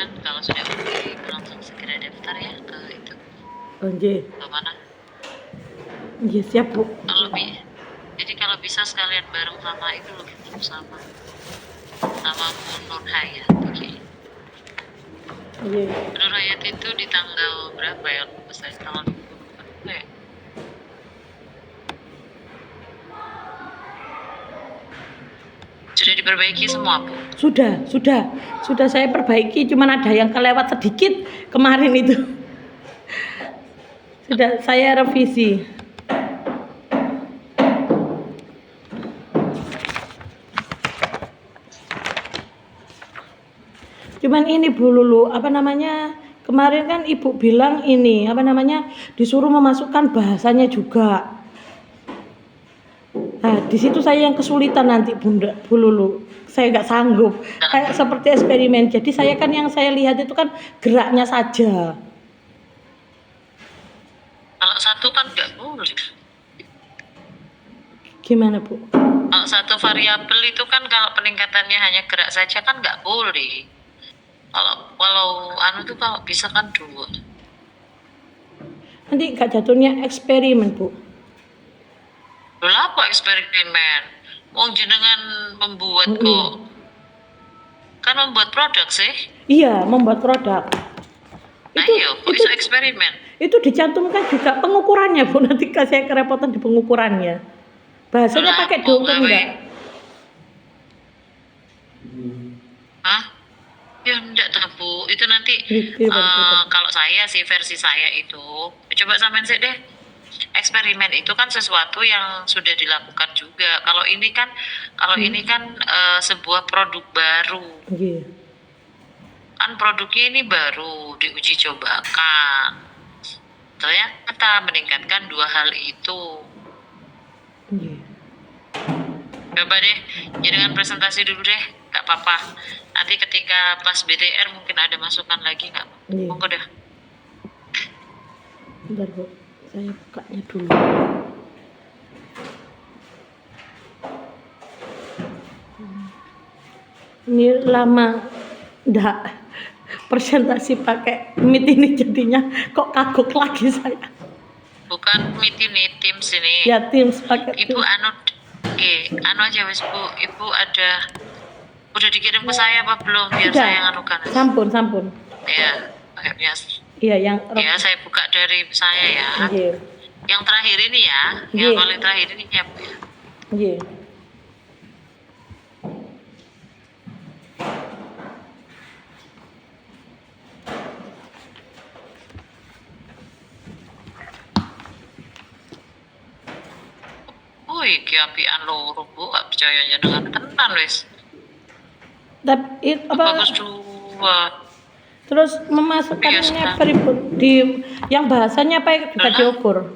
kan kalau sudah oke langsung segera daftar ya ke itu. Oh, nggih. Ke mana? Nggih, siap, Bu. Jadi kalau bisa sekalian bareng sama itu loh, sama Bu Nur Hayat. Nggih. Nur Hayat itu di tanggal berapa ya? Saya tanggal 24 ya? Sudah diperbaiki semua, Bu? Sudah saya perbaiki, cuman ada yang kelewat sedikit kemarin itu. Sudah saya revisi. Cuman ini Bu Lulu, kemarin kan Ibu bilang ini, disuruh memasukkan bahasanya juga. Nah, di situ saya yang kesulitan nanti Bunda, Bu Lulu. Saya nggak sanggup. Kayak seperti eksperimen. Jadi saya lihat itu kan geraknya saja. Kalau satu kan nggak boleh. Gimana, Bu? Kalau satu variabel itu kan kalau peningkatannya hanya gerak saja kan nggak boleh. Kalau kalau bisa kan 2. Nanti nggak jatuhnya eksperimen, Bu. Loh apa eksperimen? Wong jenengan membuat kok. Kan membuat produk sih? Iya, membuat produk. Kok bisa eksperimen? Itu dicantumkan juga pengukurannya, Bu. Nanti saya kerepotan di pengukurannya. Bahasanya pakai dokter enggak? Hah? Ya enggak tahu, Bu. Itu nanti kalau saya sih versi saya itu. Coba samain sih deh. Eksperimen itu kan sesuatu yang sudah dilakukan juga. Kalau ini kan sebuah produk baru. Kan produknya ini baru diuji cobakan. Ternyata meningkatkan 2 hal itu. Coba deh, dengan presentasi dulu deh, nggak apa-apa. Nanti ketika pas BTR mungkin ada masukan lagi nggak? Monggo dah. Bentar, Bu. Saya bukanya dulu. Ini lama enggak presentasi pakai Meet ini jadinya kok kagok lagi saya. Bukan Meet ini, Teams ini. Ya, Teams pakai Ibu aja wis Bu, Ibu udah dikirim ke saya apa belum biar sudah. Saya nganukan. Sampun. Ya, pakai biasa. Iya, yang saya buka dari saya ya. Yang terakhir ini ya, yang paling terakhir ini ya, Bu ya. Nggih. Iki apian loro, Bu, gak percaya dengan tenan wis. Tapi bagus 2. Terus memasukkannya di yang bahasanya apa juga diukur?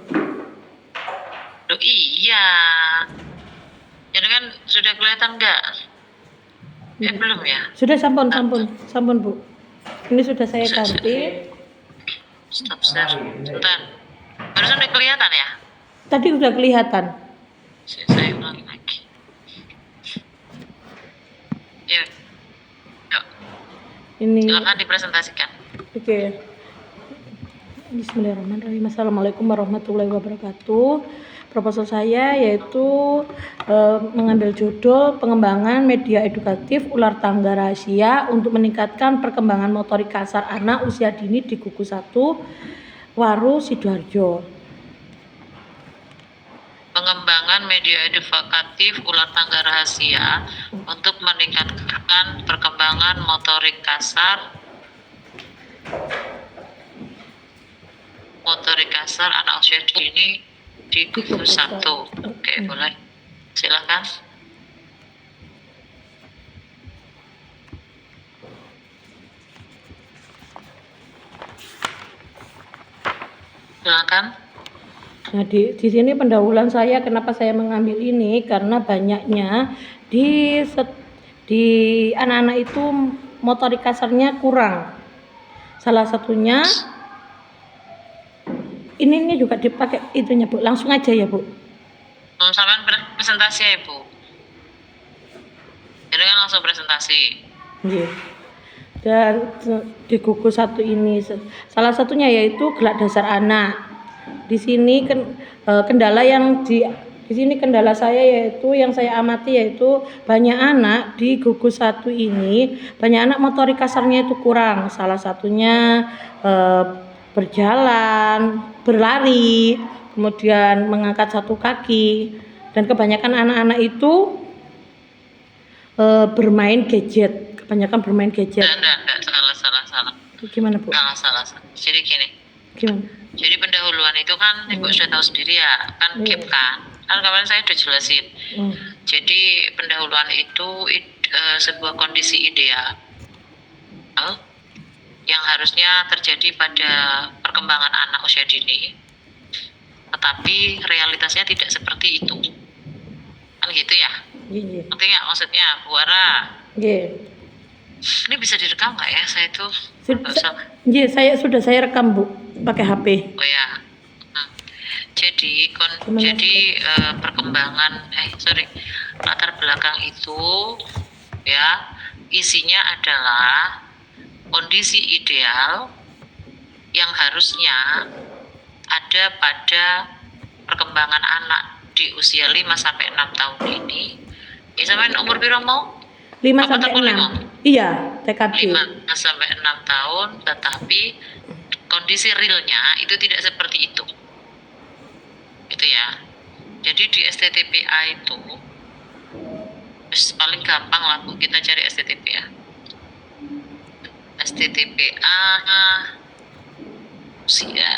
Loh iya. Kan sudah kelihatan enggak? Belum ya? Sudah, sampun Bu. Ini sudah saya ganti. Stop share. Sebentar. Barusan udah kelihatan ya? Tadi udah kelihatan. Saya ulangi lagi. Ya. Ini. Silakan dipresentasikan. Oke. Bismillahirrahmanirrahim. Assalamualaikum warahmatullahi wabarakatuh. Proposal saya yaitu mengambil judul pengembangan media edukatif ular tangga rahasia untuk meningkatkan perkembangan motorik kasar anak usia dini di Gugus 1 Waru Sidoarjo. Pengembangan media edukatif ular tangga rahasia untuk meningkatkan perkembangan motorik kasar anak usia dini di Gugus 1. Oke, boleh. Silakan. Nah, di sini pendahuluan saya kenapa saya mengambil ini karena banyaknya di anak-anak itu motorik kasarnya kurang. Salah satunya ini juga dipakai itunya, Bu. Langsung aja ya, Bu. Sampai presentasi ya, Bu. Jadi kan langsung presentasi. Iya. Dan di gugus 1 ini salah satunya yaitu gelak dasar anak. Di sini kendala yang di sini kendala saya yaitu yang saya amati yaitu banyak anak di gugus 1 ini, banyak anak motorik kasarnya itu kurang. Salah satunya berjalan, berlari, kemudian mengangkat satu kaki, dan kebanyakan anak-anak itu bermain gadget, kebanyakan bermain gadget. Enggak, salah. Gimana, Bu? Salah. Jadi gini. Gimana? Jadi pendahuluan itu kan Ibu sudah tahu sendiri ya, kan game kan. Kan kemarin saya udah jelasin. Jadi pendahuluan itu sebuah kondisi ideal yang harusnya terjadi pada perkembangan anak usia dini, tetapi realitasnya tidak seperti itu. Kan gitu ya? Iya. Ngerti nggak maksudnya, Bu Ara? Iya. Ini bisa direkam nggak ya? Saya itu iya, saya rekam, Bu, pakai HP. Oh ya. Jadi perkembangan latar belakang itu ya isinya adalah kondisi ideal yang harusnya ada pada perkembangan anak di usia 5 sampai 6 tahun ini. Sampai umur berapa mau? 5 sampai 6. Iya, TKB. 5 sampai 6 tahun, tetapi kondisi realnya itu tidak seperti itu. Itu ya. Jadi di STTPA itu paling gampang lah, Bu, kita cari STTPA. STTPA usia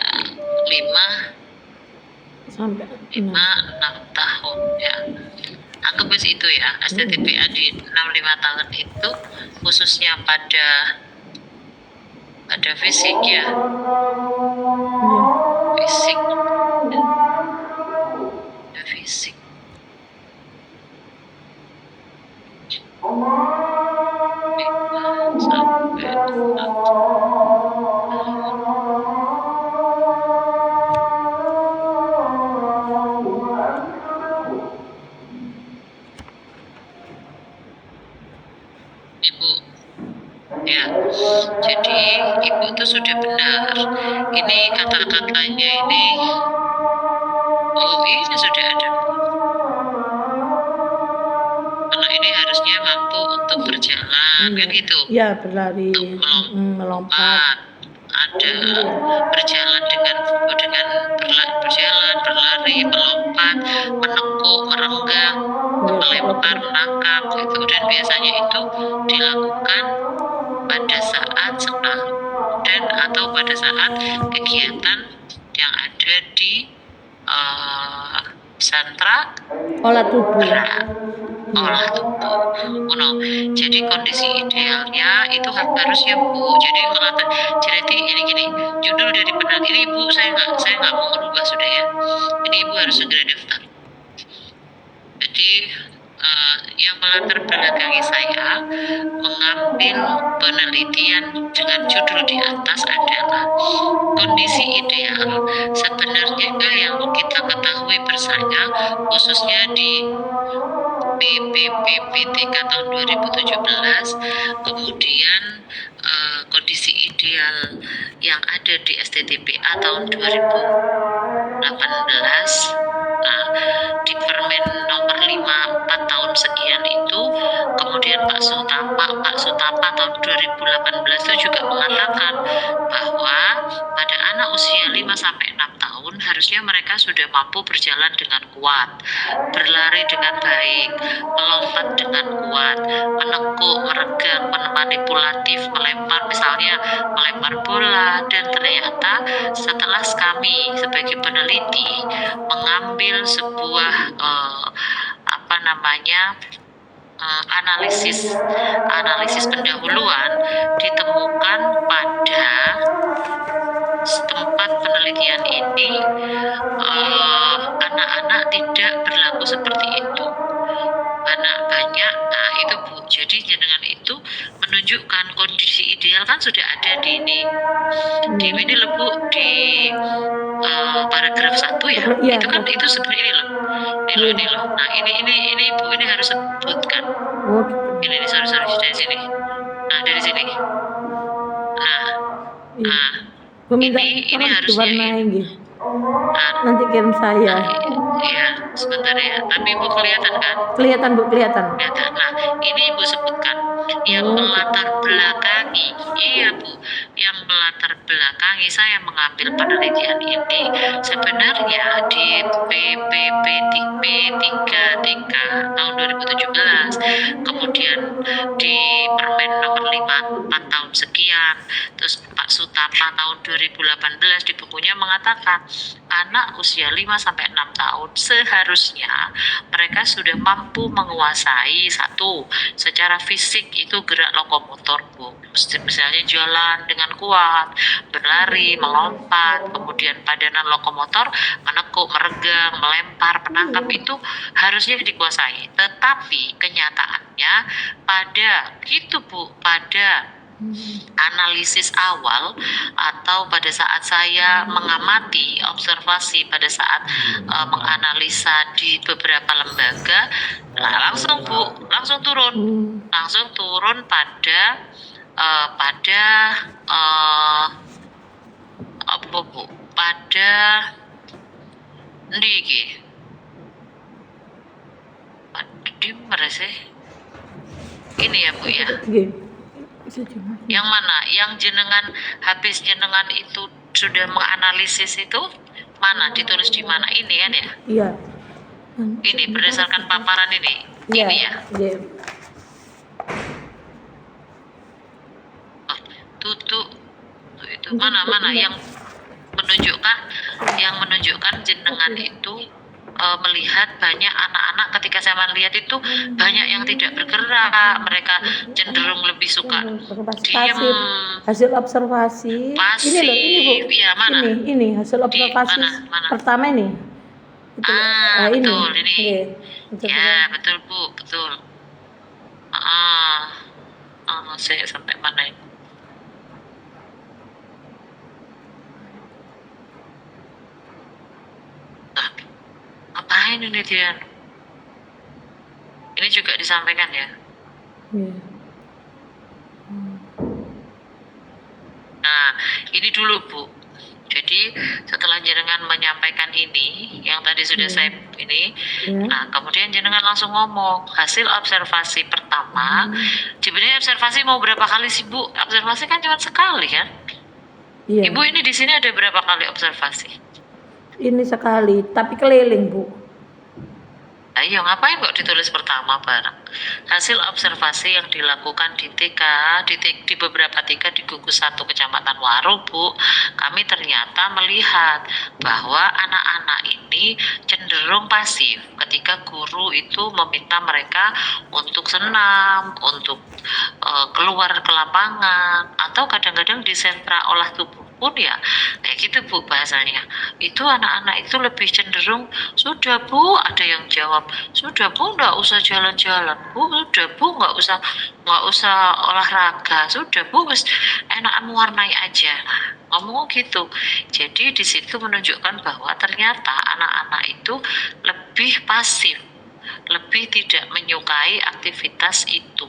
5 sampai 6 tahun ya. Anggap itu ya, STTPA di 6-5 tahun itu khususnya pada fisik ya. Fisik. Fisik. Ibu, ya, jadi Ibu itu sudah benar. Ini kata-katanya ini, ini sudah ada. Anak ini harusnya mampu untuk berjalan, kan gitu. Ya, berlari, melompat. Ada berjalan dengan berlari, melompat, menekuk, merenggang, melempar, menangkap gitu. Dan biasanya itu dilakukan pada saat senang dan atau pada saat kegiatan yang ada di sentra olah tubuh. Jadi kondisi idealnya itu harusnya, Bu. Jadi ini gini, judul dari penelitian ini, Bu, saya nggak mau merubah sudah ya. Ini Ibu harus segera daftar. Jadi yang melatar belakangi saya mengambil penelitian dengan judul di atas adalah kondisi ideal sebenarnya yang kita ketahui bersama, khususnya di BPPTK tahun 2017, kemudian kondisi ideal yang ada di STTPA tahun 2018, di Permen nomor 54 tahun sekian itu, kemudian Pak Sutapa tahun 2018 itu juga mengatakan bahwa pada anak usia 5 sampai 6 tahun harusnya mereka sudah mampu berjalan dengan kuat, berlari dengan baik, melompat dengan kuat, menekuk, merenggang, manipulatif, melempar bola. Dan ternyata setelah kami sebagai peneliti mengambil sebuah analisis pendahuluan, ditemukan pada tempat penelitian ini anak-anak tidak berlaku seperti itu. Banyak itu, Bu. Jadi dengan itu menunjukkan kondisi ideal kan sudah ada di ini loh, Bu, di paragraf 1 ya. Itu kan itu sebenarnya ini loh. Nah, ini Bu, ini harus sebutkan. Ini sorry dari sini. Nah, dari sini. Nah, Gua minta ini tolong harusnya diwarnai nggih. nah, Nanti kirim saya. iya, sebentar ya. Tapi Ibu kelihatan kan? Kelihatan Bu, kelihatan. Kelihatan. Nah, ini Ibu sebutkan yang Oh, melatar belakangi. Iya, Bu. Yang melatar belakangi saya mengambil penelitian ini sebenarnya di P3TK tahun 2017, kemudian di Permen nomor 54 tahun sekian, terus Pak Sutapa tahun 2018 di bukunya mengatakan anak usia 5 sampai 6 tahun seharusnya mereka sudah mampu menguasai satu secara fisik itu gerak lokomotor Bu, misalnya jalan dengan kuat, berlari, melompat, kemudian padanan lokomotor menekuk, meregang, melempar, menangkap itu harusnya dikuasai. Tetapi kenyataannya pada gitu Bu, pada analisis awal atau pada saat saya mengamati observasi pada saat menganalisa di beberapa lembaga, langsung Bu, langsung turun pada pada apa Bu, pada ndi di merese ini ya Bu ya. Nggih. Yang mana? Yang jenengan habis jenengan itu sudah menganalisis itu mana? Ditulis di mana? Ini kan ya? Iya. Ini berdasarkan paparan ini. Iya. Ini ya. Iya. Oh, tuh itu mana yang menunjukkan jenengan itu melihat banyak anak-anak ketika saya melihat itu banyak yang tidak bergerak, mereka cenderung lebih suka diam, hasil observasi pasif. ini loh, ini Bu, ya, mana? ini hasil observasi mana? pertama ini itu, betul ini. Okay. Ya betul Bu, betul. Saya sampai mana ini? Ngapain ini dia? Ini juga disampaikan ya. Nah, ini dulu Bu. Jadi setelah jenengan menyampaikan ini, yang tadi sudah saya ini, nah kemudian jenengan langsung ngomong hasil observasi pertama. Sebenarnya observasi mau berapa kali sih Bu? Observasi kan cuma sekali kan? Ibu ini di sini ada berapa kali observasi? Ini sekali, tapi keliling Bu. Ayo ngapain kok ditulis pertama bareng? Hasil observasi yang dilakukan di TK, di beberapa TK di Gugus 1 Kecamatan Waru Bu, kami ternyata melihat bahwa anak-anak ini cenderung pasif ketika guru itu meminta mereka untuk senam, untuk keluar ke lapangan, atau kadang-kadang di sentra olah tubuh pun ya kayak gitu Bu bahasanya. Itu anak-anak itu lebih cenderung sudah Bu, ada yang jawab sudah Bu, nggak usah jalan-jalan Bu, sudah Bu, nggak usah olahraga, sudah Bu, wis enak mewarnai aja. Nah, ngomong gitu. Jadi di situ menunjukkan bahwa ternyata anak-anak itu lebih pasif, lebih tidak menyukai aktivitas itu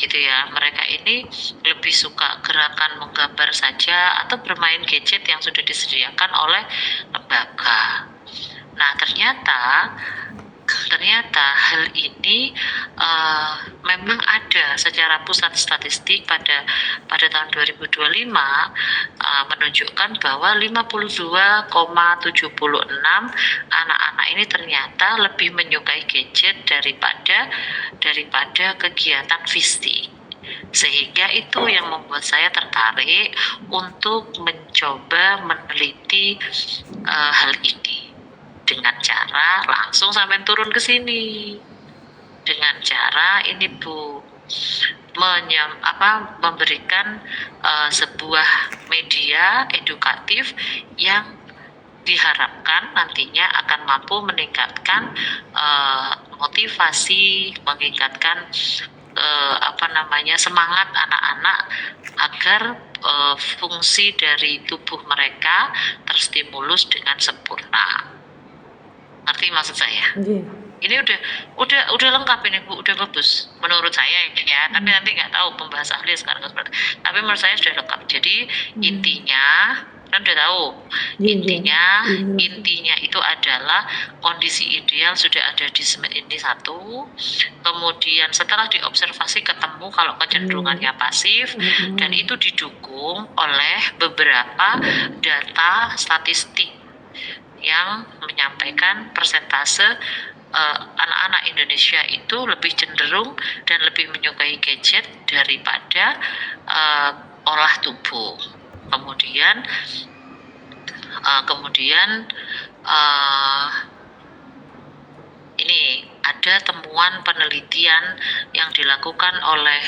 gitu ya. Mereka ini lebih suka gerakan menggambar saja atau bermain gadget yang sudah disediakan oleh lembaga. Nah, ternyata hal ini memang ada secara pusat statistik pada tahun 2025 menunjukkan bahwa 52,76 anak-anak ini ternyata lebih menyukai gadget daripada kegiatan fisik. Sehingga itu yang membuat saya tertarik untuk mencoba meneliti hal ini dengan cara langsung sampai turun ke sini, dengan cara ini Bu memberikan sebuah media edukatif yang diharapkan nantinya akan mampu meningkatkan motivasi, meningkatkan semangat anak-anak agar fungsi dari tubuh mereka terstimulus dengan sempurna. Ngerti maksud saya? Ini udah lengkap ini Bu, udah bagus menurut saya ya. Tapi nanti nggak tahu pembahas ahli sekarang seperti. Tapi menurut saya sudah lengkap. Jadi intinya kan udah tahu. Iya, Intinya iya. intinya itu adalah kondisi ideal sudah ada di semen ini satu. Kemudian setelah diobservasi ketemu kalau kecenderungannya pasif dan itu didukung oleh beberapa data statistik yang menyampaikan persentase anak-anak Indonesia itu lebih cenderung dan lebih menyukai gadget daripada olah tubuh. Kemudian ini ada temuan penelitian yang dilakukan oleh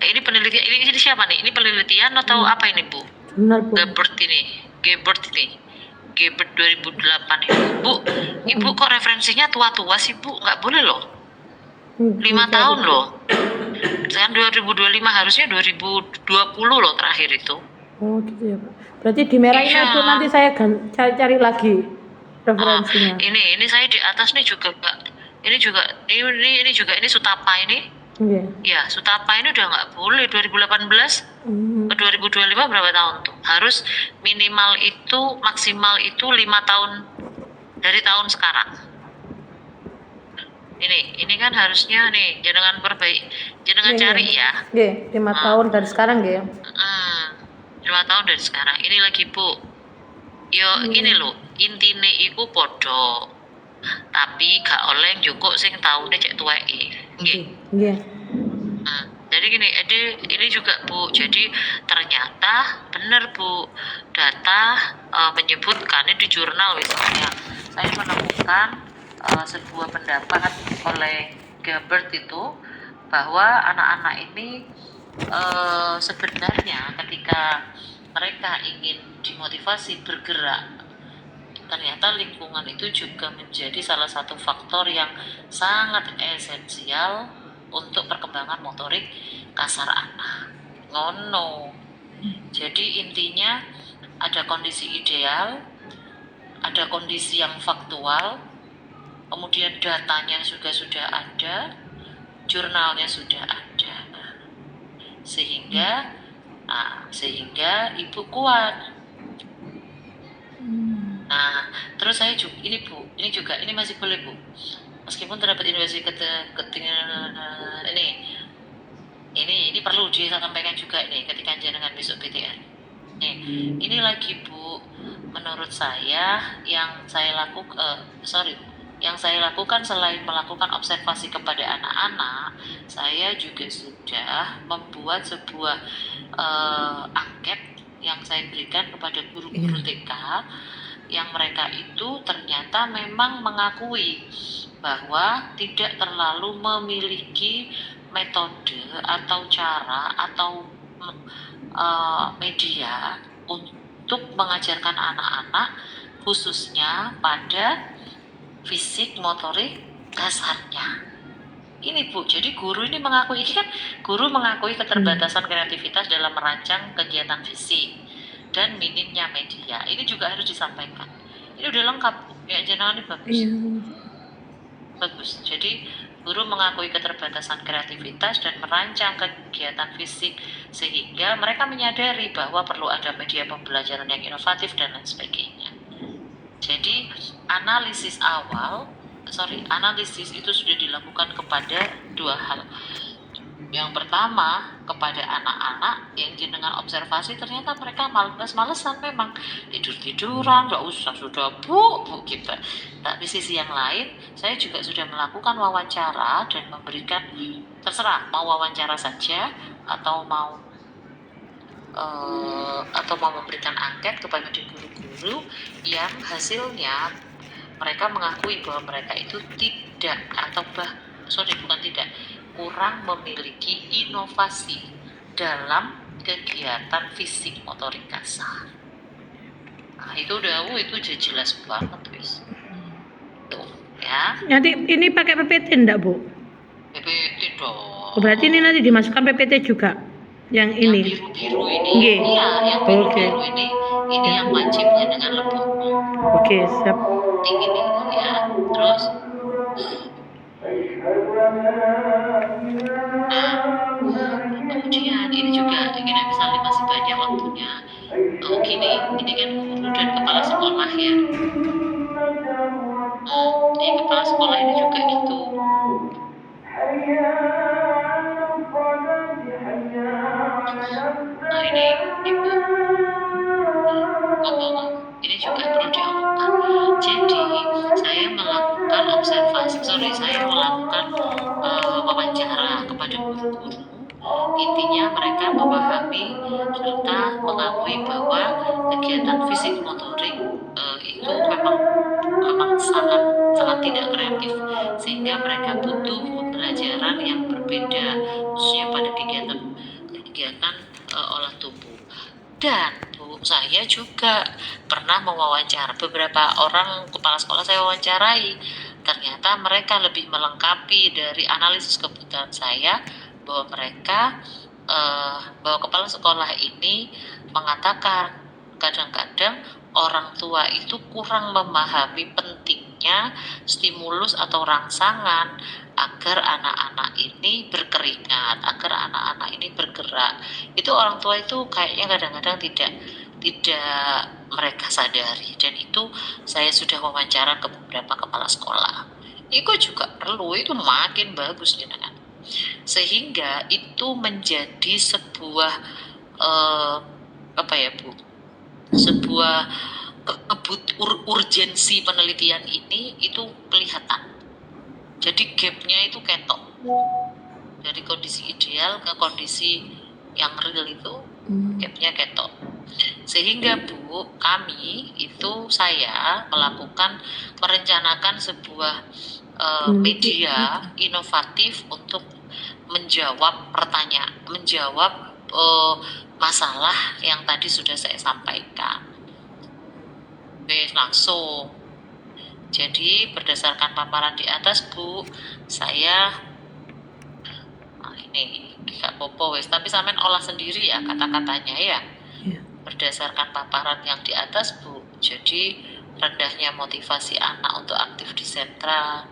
ini penelitian ini siapa nih? Ini penelitian atau apa ini Bu? Benar, Bu. Gebert ini. Gebert 2008 Bu. Ibu kok referensinya tua-tua sih Bu? Nggak boleh loh. 5 tahun loh. Sekarang 2025 harusnya 2020 loh terakhir itu. Oh gitu ya Pak. Berarti dimerahin aja nanti saya cari lagi referensinya. Ini saya di atas nih juga ini juga ini Sutapa ini. Ya Sutapa ini udah nggak boleh 2018 ke 2025 berapa tahun tuh? Harus minimal itu maksimal itu 5 tahun dari tahun sekarang. Ini kan harusnya nih jangan cari ya. 5 tahun dari sekarang ya. 5 tahun dari sekarang. Ini lagi Bu. Yo ini loh, intine iku podo. Tapi gak oleh njukuk sing taune cek tuweke. Nggih. Jadi gini, ini juga Bu. Jadi ternyata benar Bu, data menyebutkan ini di jurnal misalnya. Saya menemukan sebuah pendapat oleh Gebert itu bahwa anak-anak ini sebenarnya ketika mereka ingin dimotivasi bergerak, ternyata lingkungan itu juga menjadi salah satu faktor yang sangat esensial untuk perkembangan motorik kasar anak. Ngono. Jadi intinya ada kondisi ideal, ada kondisi yang faktual, kemudian datanya juga sudah ada, jurnalnya sudah ada, sehingga ibu kuat. Nah, terus saya juga ini Bu, ini masih boleh Bu, meskipun terdapat ini perlu disampaikan juga ini ketika jenengan besok BTR. Ini lagi Bu, menurut saya yang saya lakukan selain melakukan observasi kepada anak-anak, saya juga sudah membuat sebuah angket yang saya berikan kepada guru-guru TK yang mereka itu ternyata memang mengakui bahwa tidak terlalu memiliki metode atau cara atau media untuk mengajarkan anak-anak khususnya pada fisik motorik kasarnya. Ini Bu, jadi guru ini mengakui keterbatasan kreativitas dalam merancang kegiatan fisik dan minimnya media. Ini juga harus disampaikan. Ini udah lengkap Bu. Ya jenengan ini bagus. Bagus. Jadi guru mengakui keterbatasan kreativitas dan merancang kegiatan fisik sehingga mereka menyadari bahwa perlu ada media pembelajaran yang inovatif dan lain sebagainya. Jadi analisis itu sudah dilakukan kepada dua hal. Yang pertama kepada anak-anak yang jenengan observasi ternyata mereka males-malesan, memang tiduran, nggak usah sudah bu gitu. Tapi sisi yang lain saya juga sudah melakukan wawancara dan memberikan, terserah mau wawancara saja atau mau memberikan angket kepada guru-guru yang hasilnya mereka mengakui bahwa mereka itu kurang memiliki inovasi dalam kegiatan fisik motorik kasar. Nah, itu jelas banget wis. Tuh, ya. Nanti ini pakai PPT enggak, Bu? PPT dong. Berarti ini nanti dimasukkan PPT juga. Yang ini. Yang biru-biru ini. Iya, yang biru-biru ini yang wajibnya dengan Lebono. Oke, siap. Ini ya. Terus Nah, kemudian ini juga gini, misalnya masih banyak waktunya. Gini, ini kan guru dan kepala sekolah ya. Di kepala sekolah ini juga gitu. Nah, ini Ibu ngomong, ini juga perlu diomongkan. Jadi, saya melakukan wawancara kepada guru-guru. Intinya mereka memahami serta mengakui bahwa kegiatan fisik motorik itu memang sangat sangat tidak kreatif, sehingga mereka butuh pembelajaran yang berbeda, khususnya pada kegiatan olah tubuh. Dan Bu, saya juga pernah mewawancara beberapa orang kepala sekolah saya wawancarai. Ternyata mereka lebih melengkapi dari analisis kebutuhan saya bahwa bahwa kepala sekolah ini mengatakan kadang-kadang orang tua itu kurang memahami pentingnya stimulus atau rangsangan agar anak-anak ini berkeringat, agar anak-anak ini bergerak. Itu orang tua itu kayaknya kadang-kadang tidak mereka sadari, dan itu saya sudah wawancara ke beberapa kepala sekolah. Itu juga perlu, itu makin bagus jenengan. Sehingga itu menjadi sebuah apa ya Bu? Sebuah urgensi penelitian ini itu kelihatan. Jadi gapnya itu ketok dari kondisi ideal ke kondisi yang real itu gapnya ketok. Sehingga Bu, saya merencanakan sebuah media inovatif untuk menjawab masalah yang tadi sudah saya sampaikan. Oke, langsung. Jadi berdasarkan paparan di atas Bu, saya ini gak popo wes, tapi sampean olah sendiri ya kata-katanya ya. Berdasarkan paparan yang di atas Bu, jadi rendahnya motivasi anak untuk aktif di sentra,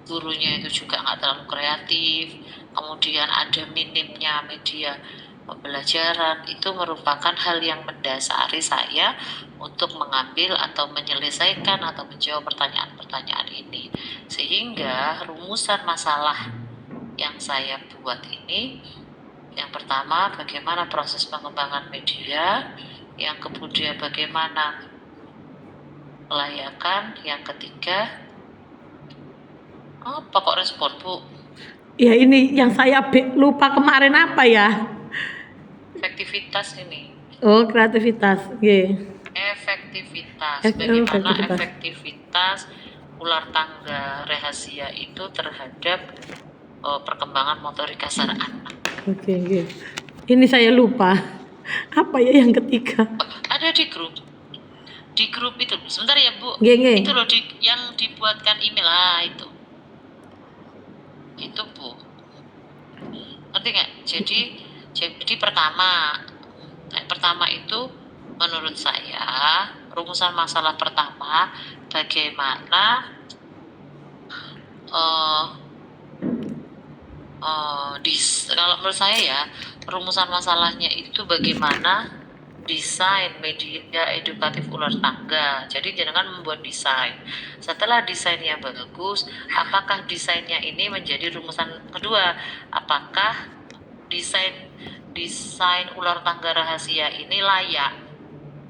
gurunya itu juga nggak terlalu kreatif, kemudian ada minimnya media pembelajaran, itu merupakan hal yang mendasari saya untuk mengambil atau menyelesaikan atau menjawab pertanyaan-pertanyaan ini. Sehingga rumusan masalah yang saya buat ini, yang pertama bagaimana proses pengembangan media, yang kemudian bagaimana pelayakan, yang ketiga apa kok respon Bu? Ya ini yang saya lupa kemarin apa ya? Efektivitas ini. Oh, kreativitas. Efektivitas. Bagaimana efektivitas ular tangga rahasia itu terhadap perkembangan motorik kasar anak. Oke. Ini saya lupa. Apa ya yang ketiga? Ada di grup. Di grup itu. Sebentar ya Bu. Nge. Itu loh yang dibuatkan email itu. Itu Bu. Ngerti nggak? Jadi pertama itu menurut saya rumusan masalah pertama bagaimana kalau menurut saya ya rumusan masalahnya itu bagaimana desain media edukatif ular tangga. Jadi jangan membuat desain. Setelah desainnya bagus, apakah desainnya ini menjadi rumusan kedua? Apakah desain ular tangga rahasia ini layak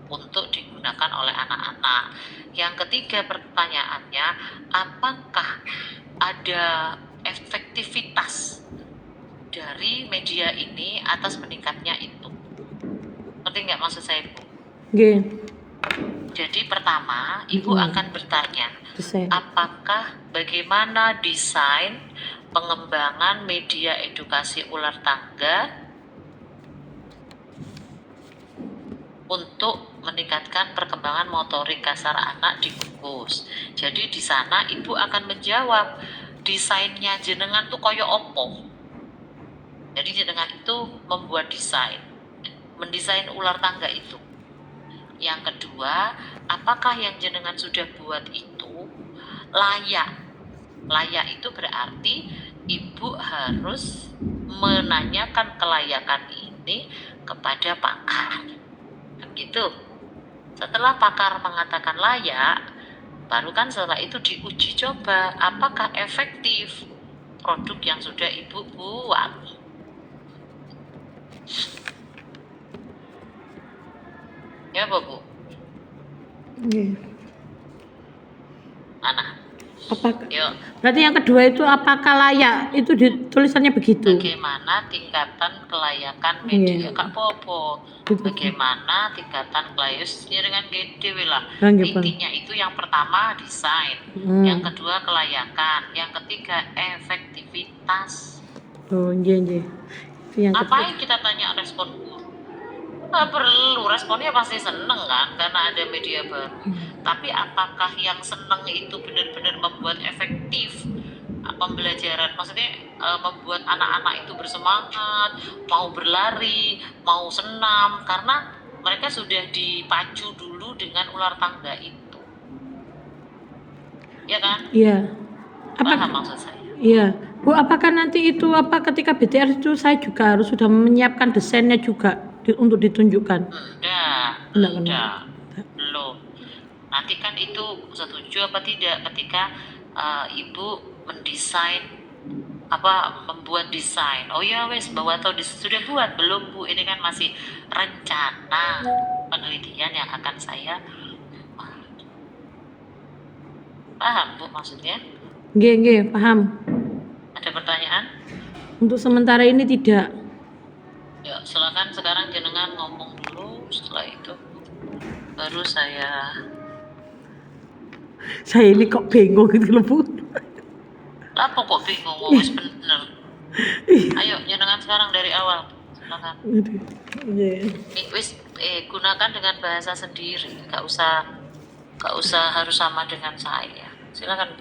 untuk digunakan oleh anak-anak? Yang ketiga pertanyaannya, apakah ada efektivitas dari media ini atas meningkatnya itu? Ngerti nggak maksud saya Bu? Jadi pertama Ibu akan bertanya, apakah bagaimana desain pengembangan media edukasi ular tangga untuk meningkatkan perkembangan motorik kasar anak di kampus. Jadi di sana Ibu akan menjawab desainnya jenengan tuh koyo opo. Jadi jenengan itu membuat mendesain ular tangga itu. Yang kedua, apakah yang jenengan sudah buat itu layak Layak itu berarti ibu harus menanyakan kelayakan ini kepada pakar. Gitu. Setelah pakar mengatakan layak, baru kan setelah itu diuji coba apakah efektif produk yang sudah ibu buat. Ya, Bu. Nggih. Mana? Apakah Yuk, berarti yang kedua itu apakah layak? Itu tulisannya begitu. bagaimana tingkatan kelayakan Iya. media Kak Popo? Gitu. Bagaimana tingkatan kelayakan dengan gede lah. Nggih, Bang. Intinya itu yang pertama desain, yang kedua kelayakan, yang ketiga efektivitas. Oh, nggih. Itu yang kedua. Ngapain kita tanya respon guru? Nggak perlu, responnya pasti seneng kan karena ada media baru. Tapi apakah yang seneng itu benar-benar membuat efektif pembelajaran? Maksudnya membuat anak-anak itu bersemangat, mau berlari, mau senam, karena mereka sudah dipacu dulu dengan ular tangga itu. Ya kan? Iya. Paham maksud saya? Iya. Bu, apakah nanti itu ketika BTR itu saya juga harus sudah menyiapkan desainnya juga untuk ditunjukkan? Enggak. Belum. Nanti kan itu setuju apa tidak ketika ibu mendesain membuat desain. Oh ya wes, bahwa atau sudah buat belum Bu? Ini kan masih rencana penelitian yang akan saya paham Bu maksudnya? Nggih, paham. Ada pertanyaan? Untuk sementara ini tidak. Ya, silakan sekarang jenengan ngomong dulu, setelah itu baru saya ini kok bingung gitu loh, Bu. lah kok bingung, wes bener. Ayo jenengan sekarang dari awal, silakan. Wes gunakan dengan bahasa sendiri, gak usah harus sama dengan saya. Silakan Bu.